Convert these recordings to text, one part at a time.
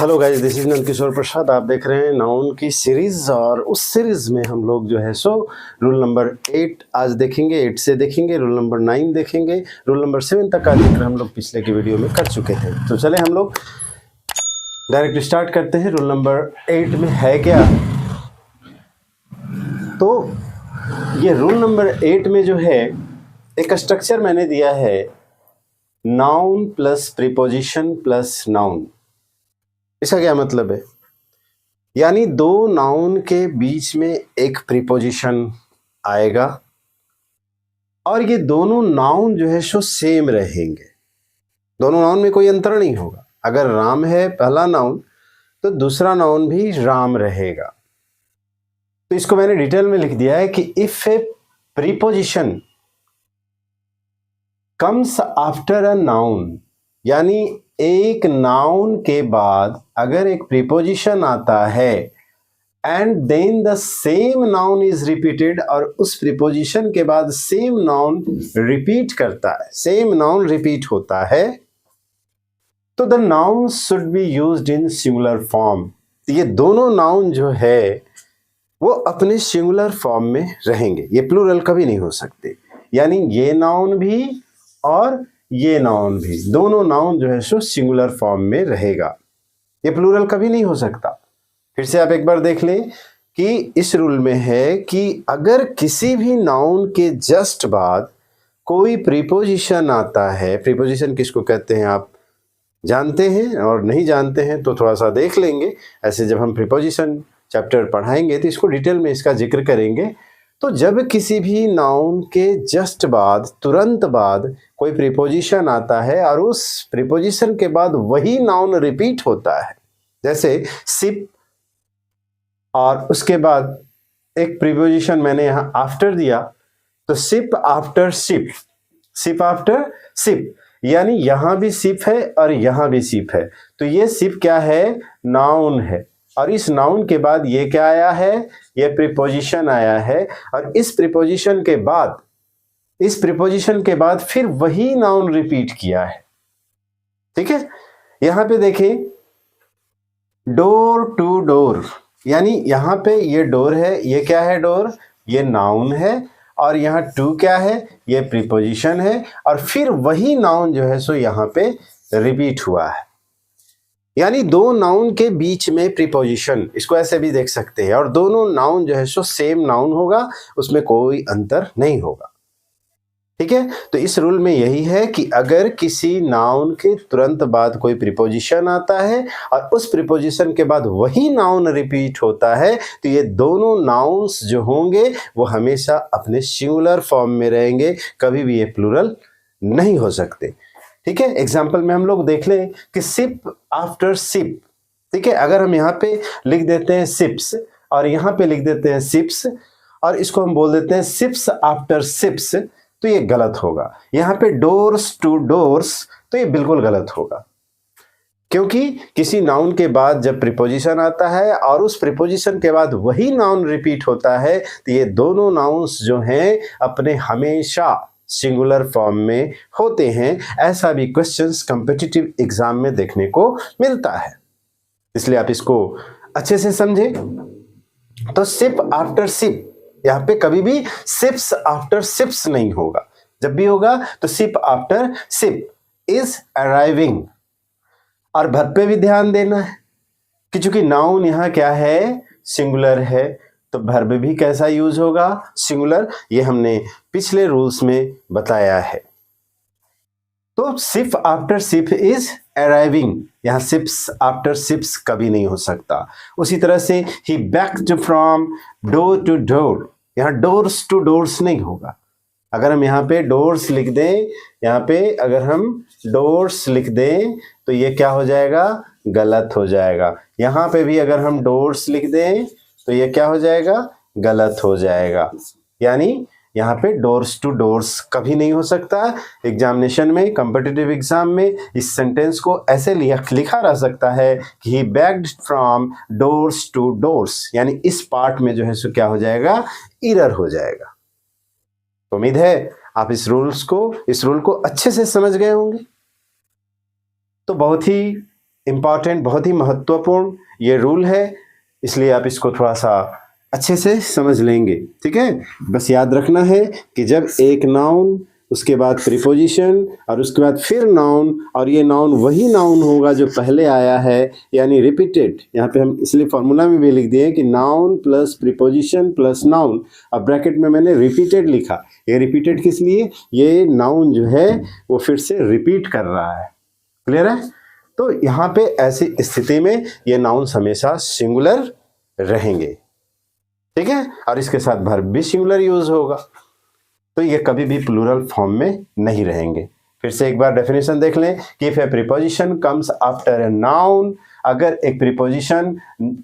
Hello guys, this is Nand Kishore प्रसाद। आप देख रहे हैं नाउन की सीरीज और उस सीरीज में हम लोग जो है सो रूल नंबर 8 आज देखेंगे, 8 से देखेंगे, रूल नंबर 9 देखेंगे, रूल नंबर 7 तक का जिक्र हम लोग पिछले की वीडियो में कर चुके थे। तो चले हम लोग डायरेक्ट स्टार्ट करते हैं। रूल नंबर 8 में है क्या? तो ये रूल नंबर 8 में जो है एक स्ट्रक्चर मैंने दिया है, noun plus preposition plus noun. इसका क्या मतलब है? यानी दो नाउन के बीच में एक प्रीपोजिशन आएगा और ये दोनों नाउन जो है सो सेम रहेंगे। दोनों नाउन में कोई अंतर नहीं होगा। अगर राम है पहला नाउन तो दूसरा नाउन भी राम रहेगा। तो इसको मैंने डिटेल में लिख दिया है कि if a preposition comes after a noun, यानी एक नाउन के बाद अगर एक प्रीपोजिशन आता है and then the same noun is repeated, और उस प्रीपोजिशन के बाद सेम नाउन रिपीट करता है, सेम नाउन रिपीट होता है, तो the noun should be used in singular form. ये दोनों नाउन जो है वो अपने सिंगुलर फॉर्म में रहेंगे, ये प्लूरल कभी नहीं हो सकते। यानी ये नाउन भी और ये नाउन भी, दोनों नाउन जो है सो सिंगुलर फॉर्म में रहेगा, ये प्लूरल कभी नहीं हो सकता। फिर से आप एक बार देख लें कि इस रूल में है कि अगर किसी भी नाउन के जस्ट बाद कोई प्रीपोजिशन आता है, प्रीपोजिशन किसको कहते हैं आप जानते हैं, और नहीं जानते हैं तो थोड़ा सा देख लेंगे। ऐसे जब हम प्रीपोजिशन चैप्टर पढ़ाएंगे तो इसको डिटेल में इसका जिक्र करेंगे। तो जब किसी भी नाउन के जस्ट बाद, तुरंत बाद कोई प्रीपोजिशन आता है और उस प्रीपोजिशन के बाद वही नाउन रिपीट होता है, जैसे सिप, और उसके बाद एक प्रीपोजिशन मैंने यहाँ आफ्टर दिया, तो SIP after sip, sip after sip, यानी यहां भी सिप है और यहां भी सिप है। तो ये सिप क्या है? नाउन है, और इस नाउन के बाद ये क्या आया है? ये प्रीपोजिशन आया है, और इस प्रीपोजिशन के बाद, इस प्रीपोजिशन के बाद फिर वही नाउन रिपीट किया है। ठीक है, यहां पे देखें, डोर टू डोर, यानी यहां पे ये डोर है, ये क्या है? डोर, ये नाउन है, और यहाँ टू क्या है? ये प्रीपोजिशन है, और फिर वही नाउन जो है सो यहाँ पे रिपीट हुआ है। यानी दो नाउन के बीच में प्रीपोजिशन, इसको ऐसे भी देख सकते हैं, और दोनों नाउन जो है सो सेम नाउन होगा, उसमें कोई अंतर नहीं होगा। ठीक है, तो इस रूल में यही है कि अगर किसी नाउन के तुरंत बाद कोई प्रीपोजिशन आता है और उस प्रीपोजिशन के बाद वही नाउन रिपीट होता है, तो ये दोनों नाउन्स जो होंगे वो हमेशा अपने सिंगुलर फॉर्म में रहेंगे, कभी भी ये प्लूरल नहीं हो सकते। ठीक है, एग्जाम्पल में हम लोग देख लें कि सिप आफ्टर सिप। ठीक है, अगर हम यहाँ पे लिख देते हैं सिप्स और यहाँ पे लिख देते हैं सिप्स, और इसको हम बोल देते हैं सिप्स आफ्टर सिप्स, तो ये गलत होगा। यहाँ पे डोर्स टू डोर्स, तो ये बिल्कुल गलत होगा, क्योंकि किसी नाउन के बाद जब प्रीपोजिशन आता है और उस प्रीपोजिशन के बाद वही नाउन रिपीट होता है, तो ये दोनों नाउन्स जो हैं अपने हमेशा सिंगुलर फॉर्म में होते हैं। ऐसा भी क्वेश्चंस कॉम्पिटिटिव एग्जाम में देखने को मिलता है, इसलिए आप इसको अच्छे से समझें। तो सिप आफ्टर सिप, यहाँ पे कभी भी सिप्स आफ्टर सिप्स नहीं होगा, जब भी होगा तो SIP after SIP is arriving. और वर्ब पे भी ध्यान देना है कि चूंकि नाउन यहाँ क्या है? सिंगुलर है, तो वर्ब भी कैसा यूज होगा? सिंगुलर। ये हमने पिछले रूल्स में बताया है। तो SIP after SIP is arriving, यहाँ सिप्स आफ्टर सिप्स कभी नहीं हो सकता। उसी तरह से ही begged from door to door, यहाँ डोर्स टू डोर्स नहीं होगा। अगर हम यहाँ पे डोर्स लिख दें, यहाँ पे अगर हम डोर्स लिख दें तो ये क्या हो जाएगा? गलत हो जाएगा। यहाँ पे भी अगर हम डोर्स लिख दें तो ये क्या हो जाएगा? गलत हो जाएगा। यानी यहाँ पे डोर्स टू डोर्स कभी नहीं हो सकता। एग्जामिनेशन में, कॉम्पिटिटिव एग्जाम में इस सेंटेंस को ऐसे लिखा रह सकता है कि ही begged from doors to doors, यानी इस पार्ट में जो है सो क्या हो जाएगा? एरर हो जाएगा। तो उम्मीद है आप इस रूल को अच्छे से समझ गए होंगे। तो बहुत ही इम्पॉर्टेंट, बहुत ही महत्वपूर्ण ये रूल है, इसलिए आप इसको थोड़ा सा अच्छे से समझ लेंगे। ठीक है, बस याद रखना है कि जब एक नाउन, उसके बाद प्रीपोजिशन और उसके बाद फिर नाउन, और ये नाउन वही नाउन होगा जो पहले आया है, यानी रिपीटेड। यहाँ पे हम इसलिए फॉर्मूला में भी लिख दिए कि noun plus preposition plus noun, अब ब्रैकेट में मैंने रिपीटेड लिखा। ये रिपीटेड किस लिए? ये नाउन जो है वो फिर से रिपीट कर रहा है। क्लियर है? तो यहाँ पे ऐसी स्थिति में ये नाउन्स हमेशा सिंगुलर रहेंगे। ठीक है, और इसके साथ वर्ब भी सिंगुलर यूज होगा, तो ये कभी भी प्लूरल फॉर्म में नहीं रहेंगे। फिर से एक बार डेफिनेशन देख लें कि if a preposition comes after a noun, अगर एक प्रीपोजिशन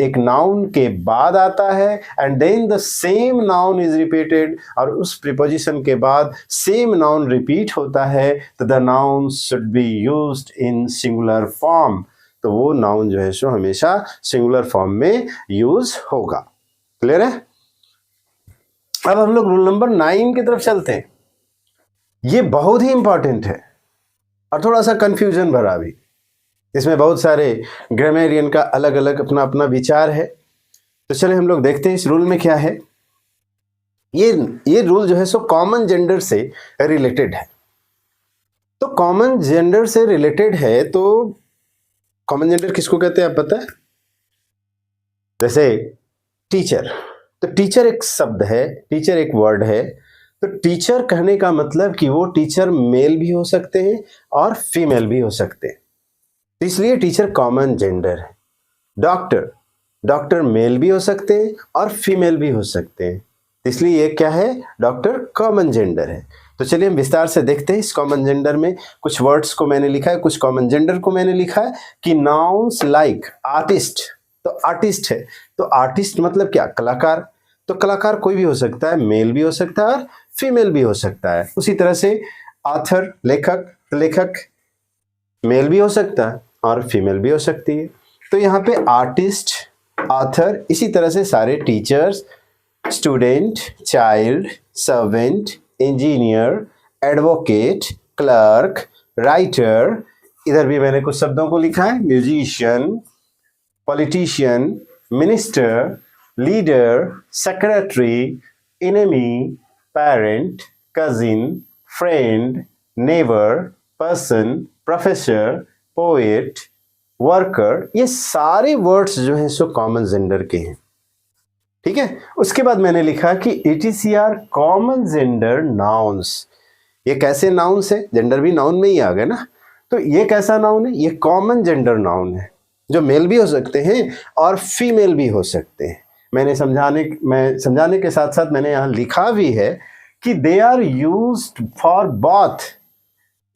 एक नाउन के बाद आता है and then the same noun is repeated, और उस प्रीपोजिशन के बाद सेम नाउन रिपीट होता है, तो the noun should be used in singular form. तो वो नाउन जो है सो हमेशा सिंगुलर फॉर्म में यूज होगा। क्लियर है? अब हम लोग रूल नंबर 9 की तरफ चलते हैं। ये बहुत ही इंपॉर्टेंट है और थोड़ा सा कंफ्यूजन भरा भी। इसमें बहुत सारे ग्रामेरियन का अलग अलग अपना अपना विचार है। तो चले हम लोग देखते हैं इस रूल में क्या है। ये रूल जो है सो कॉमन जेंडर से रिलेटेड है। तो कॉमन जेंडर से रिलेटेड है, तो कॉमन जेंडर किसको कहते हैं आप पता है? जैसे टीचर, तो टीचर एक शब्द है, टीचर एक वर्ड है। तो टीचर कहने का मतलब कि वो टीचर मेल भी हो सकते हैं और फीमेल भी हो सकते हैं, तो इसलिए टीचर कॉमन जेंडर है। डॉक्टर, डॉक्टर मेल भी हो सकते हैं और फीमेल भी हो सकते हैं, तो इसलिए ये क्या है? डॉक्टर कॉमन जेंडर है। तो चलिए हम विस्तार से देखते हैं इस कॉमन जेंडर में। कुछ वर्ड्स को मैंने लिखा है, कुछ कॉमन जेंडर को मैंने लिखा है कि नाउन्स लाइक आर्टिस्ट, तो आर्टिस्ट है, तो आर्टिस्ट मतलब क्या? कलाकार। तो कलाकार कोई भी हो सकता है, मेल भी हो सकता है और फीमेल भी हो सकता है। उसी तरह से ऑथर, लेखक, तो लेखक मेल भी हो सकता है और फीमेल भी हो सकती है। तो यहाँ पे आर्टिस्ट, ऑथर, इसी तरह से सारे teachers, student, child, servant, engineer, advocate, clerk, writer, इधर भी मैंने कुछ शब्दों को लिखा है, musician, politician, minister, leader, secretary, enemy, parent, cousin, friend, neighbour, person, professor, poet, worker, ये सारे वर्ड्स जो हैं सो कॉमन जेंडर के हैं। ठीक है, उसके बाद मैंने लिखा कि ETCR कॉमन जेंडर नाउन्स। ये कैसे नाउन्स है? जेंडर भी नाउन में ही आ गए ना। तो ये कैसा नाउन है? ये कॉमन जेंडर नाउन है, जो मेल भी हो सकते हैं और फीमेल भी हो सकते हैं। मैं समझाने के साथ साथ मैंने यहाँ लिखा भी है कि they are used for both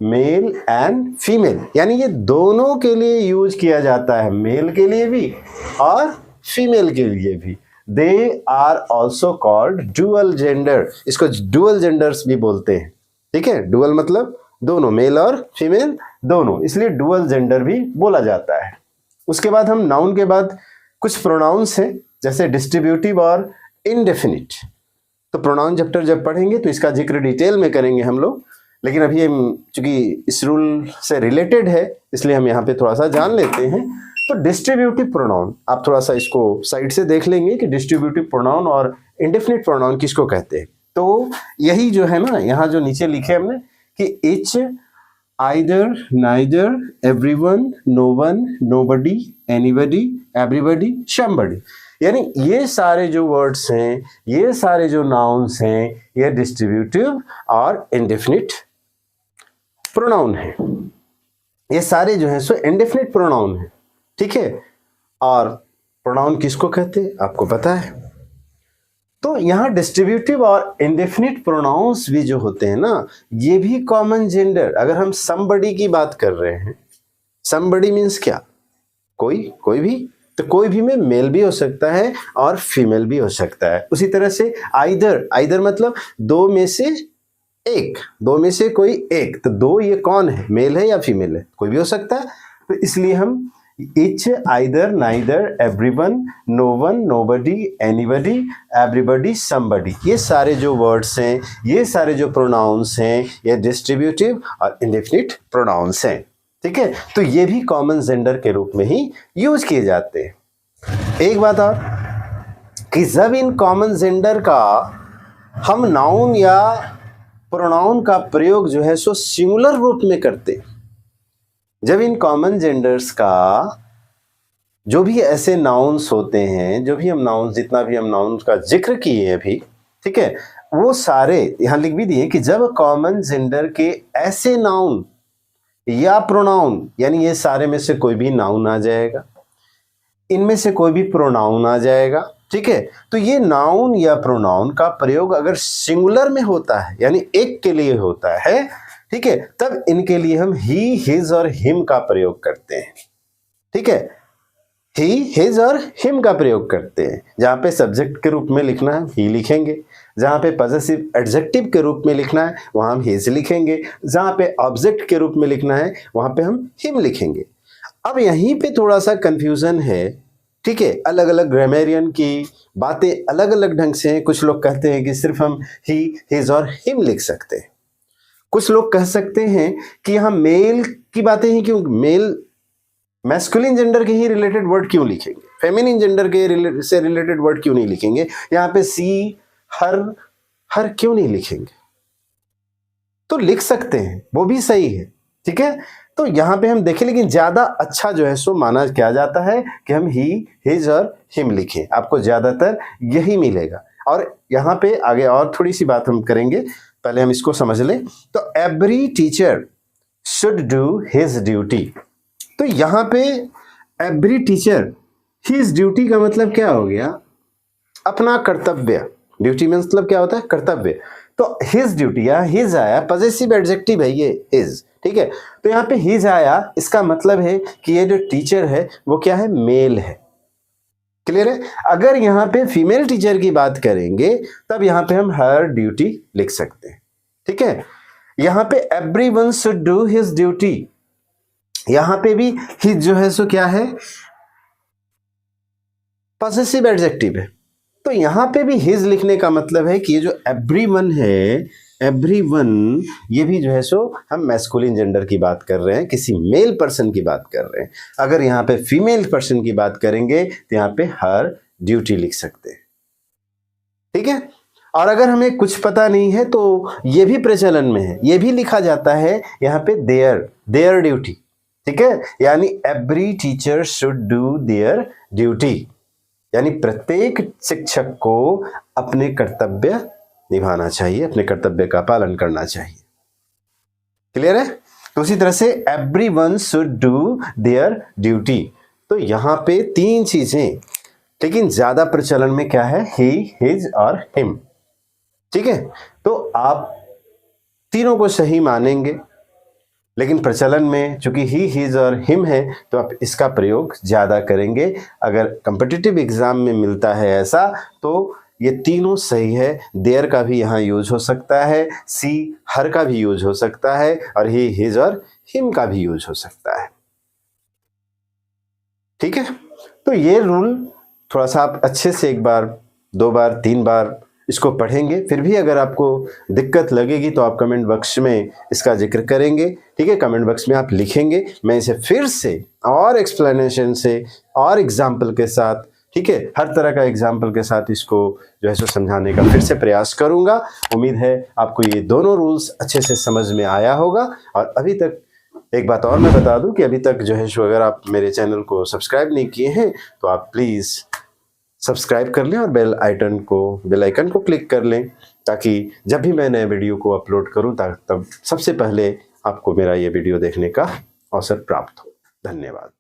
male and female, यानी ये दोनों के लिए यूज किया जाता है, मेल के लिए भी और फीमेल के लिए भी। They are also called dual gender, इसको डुअल जेंडर्स भी बोलते हैं। ठीक है, डुअल मतलब दोनों, मेल और फीमेल दोनों, इसलिए डुअल जेंडर भी बोला जाता है। उसके बाद हम नाउन के बाद कुछ प्रोनाउंस हैं, जैसे डिस्ट्रीब्यूटिव और इनडेफिनिट। तो प्रोनाउन चैप्टर जब पढ़ेंगे तो इसका जिक्र डिटेल में करेंगे हम लोग, लेकिन अभी हम चूंकि इस रूल से रिलेटेड है इसलिए हम यहाँ पे थोड़ा सा जान लेते हैं। तो डिस्ट्रीब्यूटिव प्रोनाउन, आप थोड़ा सा इसको साइड से देख लेंगे कि डिस्ट्रीब्यूटिव प्रोनाउन और इंडेफिनिट प्रोनाउन किसको कहते हैं। तो यही जो है ना, यहाँ जो नीचे लिखे हमने कि each, either, neither, everyone, no one, nobody, anybody, everybody, somebody, यानी ये सारे जो वर्ड्स हैं, ये सारे जो नाउन्स हैं, ये डिस्ट्रीब्यूटिव और इंडेफिनिट प्रोनाउन है। ये सारे जो हैं सो इंडेफिनिट प्रोनाउन है। ठीक है, और प्रोनाउन किसको कहते हैं आपको पता है। तो यहाँ डिस्ट्रीब्यूटिव और इंडेफिनिट प्रोनाउंस भी जो होते हैं ना, ये भी कॉमन जेंडर। अगर हम समबडी की बात कर रहे हैं, समबडी मीन्स क्या? कोई भी, तो कोई भी में मेल भी हो सकता है और फीमेल भी हो सकता है। उसी तरह से आइदर मतलब दो में से एक, दो में से कोई एक, तो दो ये कौन है? मेल है या फीमेल है? कोई भी हो सकता है। तो इसलिए हम each, either, neither, everyone, no one, nobody, anybody, everybody, somebody, ये सारे जो वर्ड्स हैं, ये सारे जो प्रोनाउंस हैं, ये डिस्ट्रीब्यूटिव और इंडेफिनिट प्रोनाउंस हैं। ठीक है, तो ये भी कॉमन जेंडर के रूप में ही यूज किए जाते हैं। एक बात और कि जब इन कॉमन जेंडर का हम नाउन या प्रोनाउन का प्रयोग जो है सो सिंगुलर रूप में करते, जब इन कॉमन जेंडर्स का जो भी ऐसे नाउन्स होते हैं, जो भी हम नाउन्स, जितना भी हम नाउन्स का जिक्र किए हैं अभी, ठीक है, वो सारे यहां लिख भी दिए कि जब कॉमन जेंडर के ऐसे नाउन या प्रोनाउन, यानी ये सारे में से कोई भी नाउन आ जाएगा, इनमें से कोई भी प्रोनाउन आ जाएगा, ठीक है, तो ये नाउन या प्रोनाउन का प्रयोग अगर सिंगुलर में होता है, यानी एक के लिए होता है, ठीक है, तब इनके लिए हम ही, हिज और हिम का प्रयोग करते हैं। ठीक है, ही, हिज और हिम का प्रयोग करते हैं। जहां पे सब्जेक्ट के रूप में लिखना है ही लिखेंगे, जहां पे पॉजेसिव एडजेक्टिव के रूप में लिखना है वहां हम हिज लिखेंगे, जहां पे ऑब्जेक्ट के रूप में लिखना है वहां पे हम हिम लिखेंगे। अब यहीं पे थोड़ा सा कंफ्यूजन है, ठीक है, अलग अलग ग्रामेरियन की बातें अलग अलग ढंग से हैं। कुछ लोग कहते हैं कि सिर्फ हम ही, हिज और हिम लिख सकते हैं। कुछ लोग कह सकते हैं कि यहां मेल की बातें हैं, क्यों मेल मैस्कुलिन जेंडर के ही रिलेटेड वर्ड क्यों लिखेंगे, फेमिनिन जेंडर के से रिलेटेड वर्ड क्यों नहीं लिखेंगे, यहां पे सी, हर क्यों नहीं लिखेंगे। तो लिख सकते हैं, वो भी सही है, ठीक है। तो यहां पे हम देखें, लेकिन ज्यादा अच्छा जो है सो माना क्या जाता है कि हम ही, हिज और हिम लिखें, आपको ज्यादातर यही मिलेगा। और यहां पे आगे और थोड़ी सी बात हम करेंगे, पहले हम इसको समझ लें। तो every teacher should do his duty, तो यहां पे एवरी टीचर, हिज ड्यूटी का मतलब क्या हो गया, अपना कर्तव्य। ड्यूटी में मतलब क्या होता है, कर्तव्य। तो हिज ड्यूटी, या हिज आया, पॉजेसिव एडजेक्टिव है ये हिज, ठीक है। तो यहां पे हिज आया, इसका मतलब है कि ये जो टीचर है वो क्या है, मेल है। क्लियर है। अगर यहां पे फीमेल टीचर की बात करेंगे तब यहां पे हम हर ड्यूटी लिख सकते हैं, ठीक है। यहां पे everyone should do his duty, यहां पे भी हिज जो है सो क्या है, पॉसेसिव एडजेक्टिव है। तो यहां पे भी हिज लिखने का मतलब है कि ये जो एवरीवन है, एवरीवन, ये भी जो है सो हम मैस्कुलिन जेंडर की बात कर रहे हैं, किसी मेल पर्सन की बात कर रहे हैं। अगर यहां पे फीमेल पर्सन की बात करेंगे तो यहां पे हर ड्यूटी लिख सकते हैं, ठीक है। और अगर हमें कुछ पता नहीं है तो ये भी प्रचलन में है, ये भी लिखा जाता है यहां पे देयर ड्यूटी, ठीक है। यानी every teacher should do their duty, यानी प्रत्येक शिक्षक को अपने कर्तव्य निभाना चाहिए, अपने कर्तव्य का पालन करना चाहिए। क्लियर है। तो उसी तरह से everyone should do their duty, तो यहां पे तीन चीजें, लेकिन ज्यादा प्रचलन में क्या है, ही, हिज और हिम, ठीक है। तो आप तीनों को सही मानेंगे, लेकिन प्रचलन में चूंकि ही, हिज और हिम है तो आप इसका प्रयोग ज्यादा करेंगे। अगर कॉम्पिटिटिव एग्जाम में मिलता है ऐसा तो ये तीनों सही है। देयर का भी यहाँ यूज हो सकता है, सी, हर का भी यूज हो सकता है, और ही, हिज और हिम का भी यूज हो सकता है, ठीक है। तो ये रूल थोड़ा सा आप अच्छे से एक बार, दो बार, तीन बार इसको पढ़ेंगे। फिर भी अगर आपको दिक्कत लगेगी तो आप कमेंट बॉक्स में इसका जिक्र करेंगे, ठीक है। कमेंट बॉक्स में आप लिखेंगे, मैं इसे फिर से और एक्सप्लेनेशन से और एग्जाम्पल के साथ, ठीक है, हर तरह का एग्जाम्पल के साथ इसको जो है सो समझाने का फिर से प्रयास करूंगा। उम्मीद है आपको ये दोनों रूल्स अच्छे से समझ में आया होगा। और अभी तक एक बात और मैं बता दूं कि अभी तक जो है सो अगर आप मेरे चैनल को सब्सक्राइब नहीं किए हैं तो आप प्लीज़ सब्सक्राइब कर लें और बेल आइकन को क्लिक कर लें, ताकि जब भी मैं नए वीडियो को अपलोड करूं तब सबसे पहले आपको मेरा ये वीडियो देखने का अवसर प्राप्त हो। धन्यवाद।